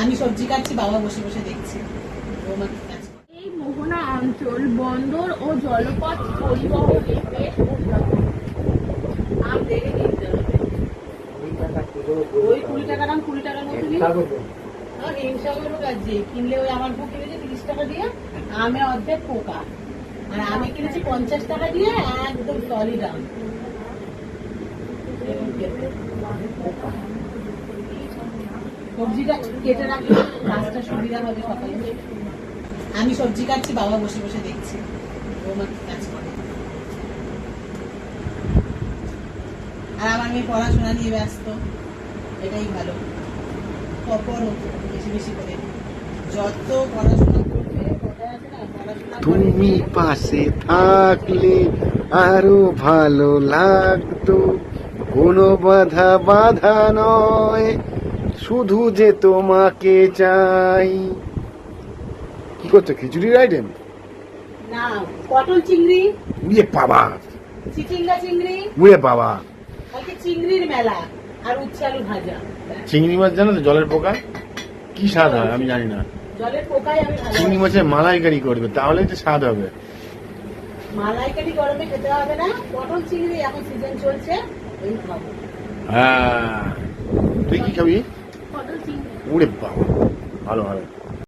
আমি সবজি কাটছি, বাবা বসে বসে দেখছি। এই মোহনা অঞ্চল বন্দর ও জলপথ পরিবহনে বেশ উন্নত। আম দেখে কিনতে হবে। ওই 20 টাকা দাম, 20 টাকার মতো হিমসাগর গাছে কিনলে ওই আমার বউ কিনেছে 30 টাকা দিয়ে, আমে অর্ধেক পোকা। আর আমি কিনেছি 50 টাকা দিয়ে, একদম সলিড আম। সবজিটা কেটে রাখলে কাজটা সুবিধা হবে সকালে। আমি সবজি কাটছি, বাবা বসে বসে দেখছি। কাজ করে। আর আমার মেয়ে পড়াশোনা নিয়ে ব্যস্ত, এটাই ভালো। বেশি বেশি করে যত পড়াশোনা করবে, তুমি পাশে থাকলে আরো ভালো লাগতো, কোনো বাধা নয়, শুধু যে তোমাকে চাই। কি করছো, খিচুড়ির আইটেম? না, পটল চিংড়ি, উড়ে বাবা, চিচিঙ্গা চিংড়ি, উড়ে বাবা। কালকে চিংড়ির মেলা আর উচ্ছে আলু ভাজা। চিংড়ি মাছ জানো তো, জলের পোকা কি স্বাদ হয় আমি জানি না। জলের পোকাই আমি ভালো। চিংড়ি মাছের মালাইকারি করবে, তাহলে তো স্বাদ হবে। মালাইকারি গরমে খেতে হবে না, পটল চিংড়ি এখন সিজন চলছে, ওই খাবো। হ্যাঁ, তুই কি খাবি? পটল চিংড়ি। উড়ে বাবা, ভালো ভালো।